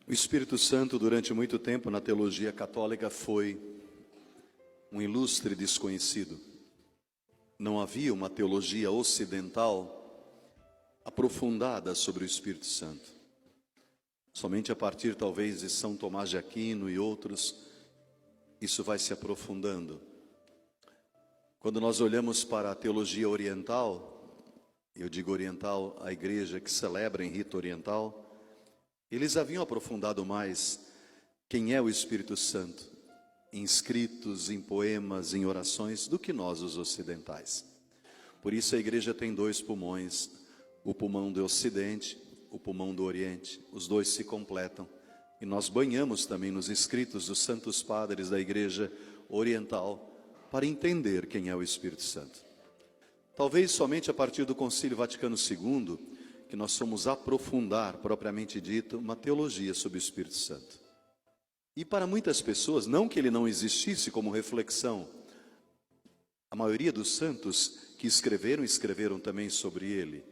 O Espírito Santo, durante muito tempo na teologia católica, foi um ilustre desconhecido. Não havia uma teologia ocidental aprofundada sobre o Espírito Santo. Somente a partir, talvez, de São Tomás de Aquino e outros, isso vai se aprofundando. Quando nós olhamos para a teologia oriental, eu digo oriental, a igreja que celebra em rito oriental, eles haviam aprofundado mais quem é o Espírito Santo, em escritos, em poemas, em orações, do que nós, os ocidentais. Por isso a igreja tem dois pulmões, o pulmão do Ocidente, o pulmão do Oriente. Os dois se completam. E nós banhamos também nos escritos dos santos padres da igreja oriental para entender quem é o Espírito Santo. Talvez somente a partir do Concílio Vaticano II que nós fomos aprofundar, propriamente dito, uma teologia sobre o Espírito Santo. E para muitas pessoas, não que ele não existisse como reflexão, a maioria dos santos que escreveram também sobre ele.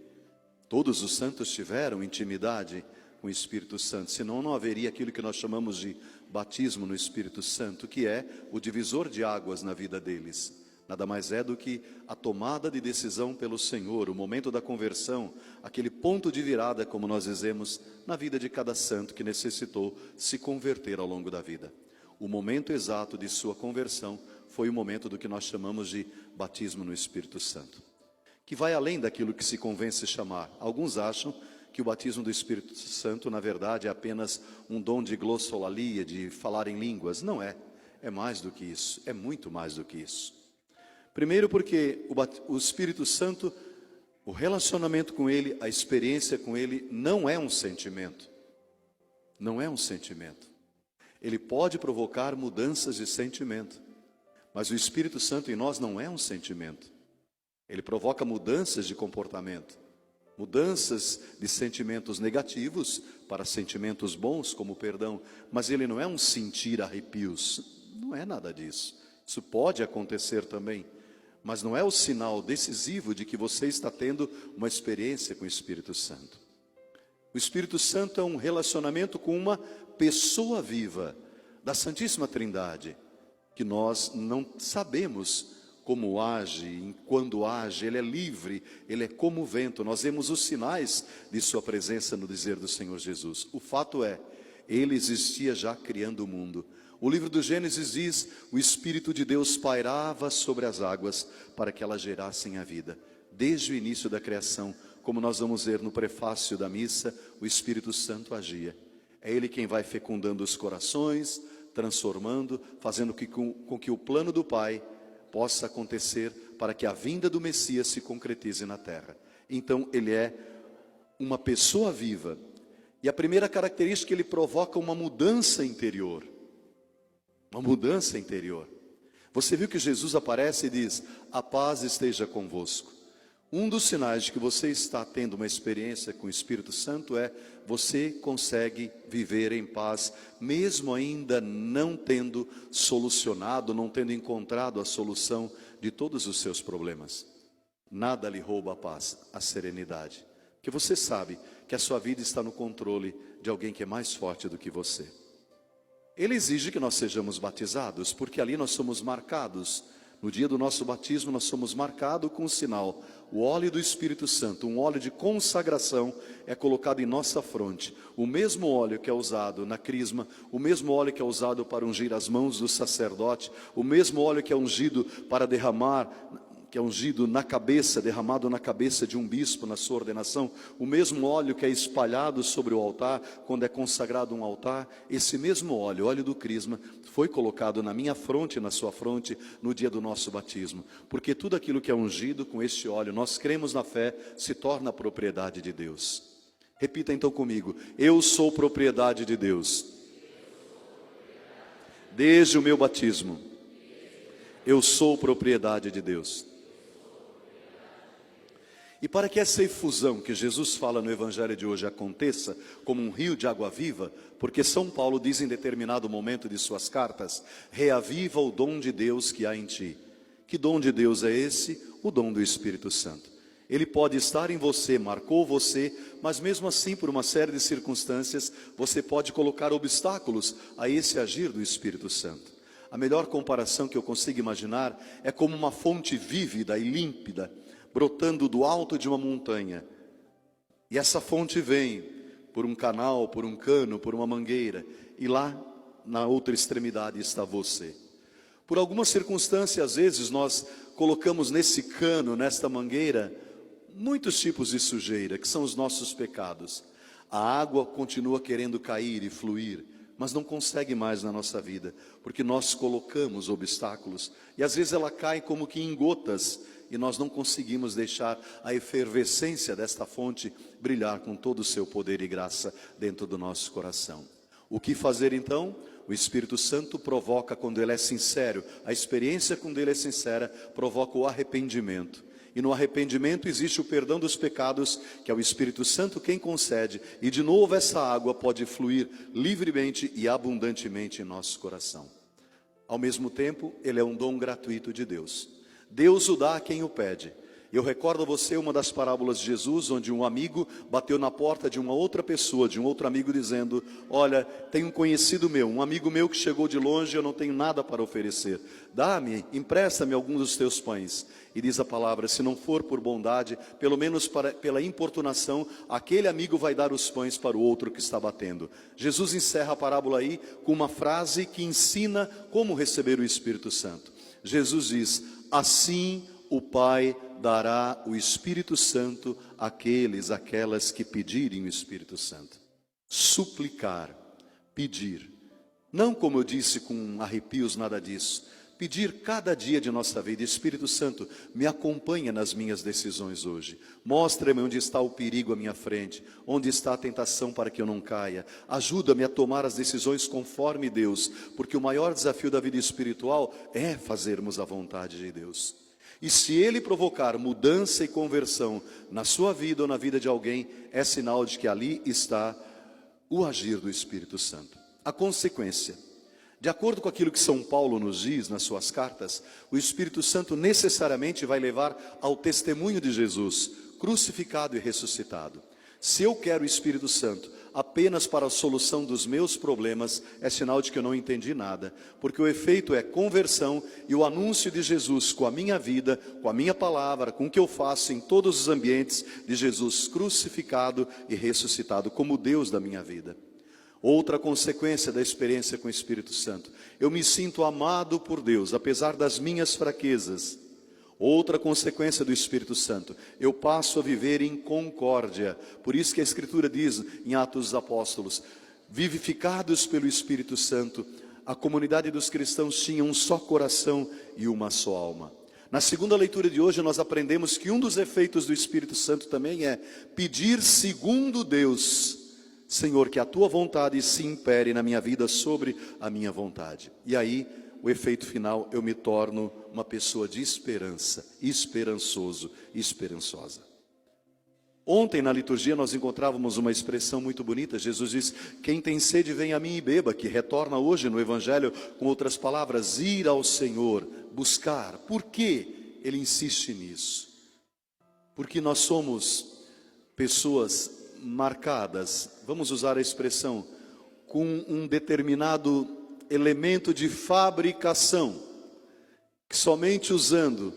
Todos os santos tiveram intimidade com o Espírito Santo, senão não haveria aquilo que nós chamamos de batismo no Espírito Santo, que é o divisor de águas na vida deles. Nada mais é do que a tomada de decisão pelo Senhor, o momento da conversão, aquele ponto de virada, como nós dizemos, na vida de cada santo que necessitou se converter ao longo da vida. O momento exato de sua conversão foi o momento do que nós chamamos de batismo no Espírito Santo, que vai além daquilo que se convence chamar. Alguns acham que o batismo do Espírito Santo, na verdade, é apenas um dom de glossolalia, de falar em línguas. Não é. É mais do que isso. É muito mais do que isso. Primeiro porque o Espírito Santo, o relacionamento com Ele, a experiência com Ele, não é um sentimento. Não é um sentimento. Ele pode provocar mudanças de sentimento, mas o Espírito Santo em nós não é um sentimento. Ele provoca mudanças de comportamento, mudanças de sentimentos negativos para sentimentos bons, como o perdão, mas ele não é um sentir arrepios, não é nada disso. Isso pode acontecer também, mas não é o sinal decisivo de que você está tendo uma experiência com o Espírito Santo. O Espírito Santo é um relacionamento com uma pessoa viva da Santíssima Trindade, que nós não sabemos como age, quando age. Ele é livre, ele é como o vento. Nós vemos os sinais de sua presença no dizer do Senhor Jesus. O fato é, ele existia já criando o mundo. O livro do Gênesis diz, o Espírito de Deus pairava sobre as águas para que elas gerassem a vida. Desde o início da criação, como nós vamos ver no prefácio da missa, o Espírito Santo agia. É ele quem vai fecundando os corações, transformando, fazendo com que o plano do Pai possa acontecer para que a vinda do Messias se concretize na terra. Então ele é uma pessoa viva. E a primeira característica, ele provoca uma mudança interior. Uma mudança interior. Você viu que Jesus aparece e diz, a paz esteja convosco. Um dos sinais de que você está tendo uma experiência com o Espírito Santo é, você consegue viver em paz, mesmo ainda não tendo solucionado, não tendo encontrado a solução de todos os seus problemas. Nada lhe rouba a paz, a serenidade. Porque você sabe que a sua vida está no controle de alguém que é mais forte do que você. Ele exige que nós sejamos batizados, porque ali nós somos marcados. No dia do nosso batismo nós somos marcados com o sinal. O óleo do Espírito Santo, um óleo de consagração, é colocado em nossa fronte. O mesmo óleo que é usado na crisma, o mesmo óleo que é usado para ungir as mãos do sacerdote, o mesmo óleo que é ungido para derramar, que é ungido na cabeça, derramado na cabeça de um bispo na sua ordenação, o mesmo óleo que é espalhado sobre o altar, quando é consagrado um altar, esse mesmo óleo, óleo do crisma, foi colocado na minha fronte e na sua fronte no dia do nosso batismo. Porque tudo aquilo que é ungido com este óleo, nós cremos na fé, se torna propriedade de Deus. Repita então comigo, eu sou propriedade de Deus. Desde o meu batismo, eu sou propriedade de Deus. E para que essa efusão que Jesus fala no Evangelho de hoje aconteça como um rio de água viva, porque São Paulo diz em determinado momento de suas cartas, reaviva o dom de Deus que há em ti. Que dom de Deus é esse? O dom do Espírito Santo. Ele pode estar em você, marcou você, mas mesmo assim, por uma série de circunstâncias, você pode colocar obstáculos a esse agir do Espírito Santo. A melhor comparação que eu consigo imaginar é como uma fonte vívida e límpida, brotando do alto de uma montanha. E essa fonte vem por um canal, por um cano, por uma mangueira, e lá na outra extremidade está você. Por alguma circunstância, às vezes, nós colocamos nesse cano, nesta mangueira, muitos tipos de sujeira, que são os nossos pecados. A água continua querendo cair e fluir, mas não consegue mais na nossa vida, porque nós colocamos obstáculos, e às vezes ela cai como que em gotas, e nós não conseguimos deixar a efervescência desta fonte brilhar com todo o seu poder e graça dentro do nosso coração. O que fazer então? O Espírito Santo provoca quando ele é sincero, a experiência quando ele é sincera provoca o arrependimento. E no arrependimento existe o perdão dos pecados, que é o Espírito Santo quem concede, e de novo essa água pode fluir livremente e abundantemente em nosso coração. Ao mesmo tempo, ele é um dom gratuito de Deus. Deus o dá a quem o pede. Eu recordo a você uma das parábolas de Jesus, onde um amigo bateu na porta de uma outra pessoa, de um outro amigo, dizendo: olha, tem um conhecido meu, um amigo meu que chegou de longe, eu não tenho nada para oferecer. Dá-me, empresta-me algum dos teus pães. E diz a palavra, se não for por bondade, pelo menos pela importunação, aquele amigo vai dar os pães para o outro que está batendo. Jesus encerra a parábola aí com uma frase que ensina como receber o Espírito Santo. Jesus diz: assim o Pai dará o Espírito Santo àquelas que pedirem o Espírito Santo. Suplicar, pedir. Não, como eu disse, com arrepios, nada disso. Pedir cada dia de nossa vida: Espírito Santo, me acompanha nas minhas decisões hoje. Mostra-me onde está o perigo à minha frente, onde está a tentação para que eu não caia. Ajuda-me a tomar as decisões conforme Deus, porque o maior desafio da vida espiritual é fazermos a vontade de Deus. E se Ele provocar mudança e conversão na sua vida ou na vida de alguém, é sinal de que ali está o agir do Espírito Santo. A consequência: de acordo com aquilo que São Paulo nos diz nas suas cartas, o Espírito Santo necessariamente vai levar ao testemunho de Jesus, crucificado e ressuscitado. Se eu quero o Espírito Santo apenas para a solução dos meus problemas, é sinal de que eu não entendi nada, porque o efeito é conversão e o anúncio de Jesus com a minha vida, com a minha palavra, com o que eu faço em todos os ambientes de Jesus crucificado e ressuscitado como Deus da minha vida. Outra consequência da experiência com o Espírito Santo: eu me sinto amado por Deus, apesar das minhas fraquezas. Outra consequência do Espírito Santo: eu passo a viver em concórdia. Por isso que a Escritura diz em Atos dos Apóstolos: vivificados pelo Espírito Santo, a comunidade dos cristãos tinha um só coração e uma só alma. Na segunda leitura de hoje nós aprendemos que um dos efeitos do Espírito Santo também é pedir segundo Deus. Senhor, que a tua vontade se impere na minha vida sobre a minha vontade. E aí, o efeito final: eu me torno uma pessoa de esperança, esperançoso, esperançosa. Ontem na liturgia nós encontrávamos uma expressão muito bonita. Jesus diz: quem tem sede vem a mim e beba, que retorna hoje no Evangelho com outras palavras: ir ao Senhor, buscar. Por que ele insiste nisso? Porque nós somos pessoas marcadas, vamos usar a expressão, com um determinado elemento de fabricação, que somente usando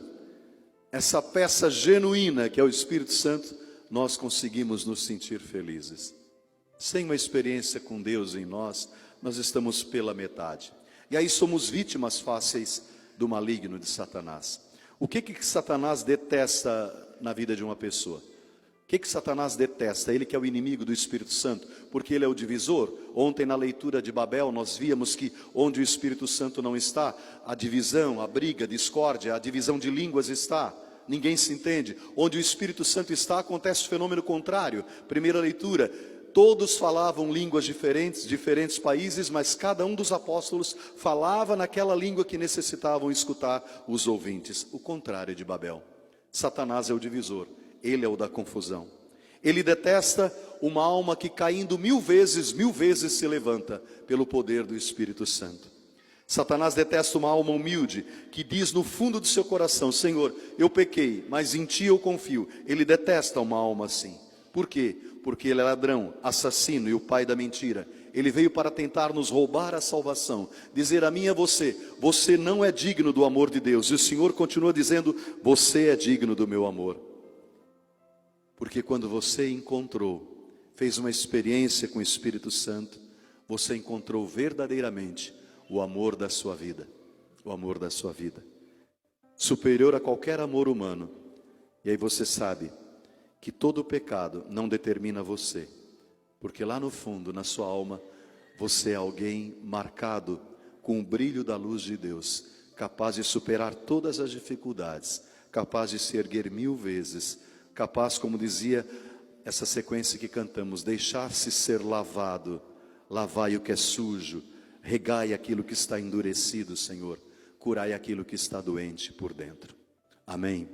essa peça genuína que é o Espírito Santo, nós conseguimos nos sentir felizes. Sem uma experiência com Deus em nós, nós estamos pela metade. E aí somos vítimas fáceis do maligno, de Satanás. O que Satanás detesta na vida de uma pessoa? O que Satanás detesta? Ele que é o inimigo do Espírito Santo, porque ele é o divisor. Ontem na leitura de Babel nós víamos que onde o Espírito Santo não está, a divisão, a briga, a discórdia, a divisão de línguas está. Ninguém se entende. Onde o Espírito Santo está, acontece o fenômeno contrário. Primeira leitura: todos falavam línguas diferentes, diferentes países, mas cada um dos apóstolos falava naquela língua que necessitavam escutar os ouvintes. O contrário de Babel. Satanás é o divisor. Ele é o da confusão. Ele detesta uma alma que, caindo mil vezes se levanta pelo poder do Espírito Santo. Satanás detesta uma alma humilde, que diz no fundo do seu coração: Senhor, eu pequei, mas em Ti eu confio. Ele detesta uma alma assim. Por quê? Porque ele é ladrão, assassino e o pai da mentira. Ele veio para tentar nos roubar a salvação, dizer a mim e a você: você não é digno do amor de Deus. E o Senhor continua dizendo: você é digno do meu amor. Porque quando você encontrou, fez uma experiência com o Espírito Santo, você encontrou verdadeiramente o amor da sua vida. O amor da sua vida, superior a qualquer amor humano. E aí você sabe que todo o pecado não determina você, porque lá no fundo, na sua alma, você é alguém marcado com o brilho da luz de Deus, capaz de superar todas as dificuldades, capaz de se erguer 1000 vezes, capaz, como dizia essa sequência que cantamos, deixar-se ser lavado. Lavai o que é sujo, regai aquilo que está endurecido, Senhor, curai aquilo que está doente por dentro. Amém.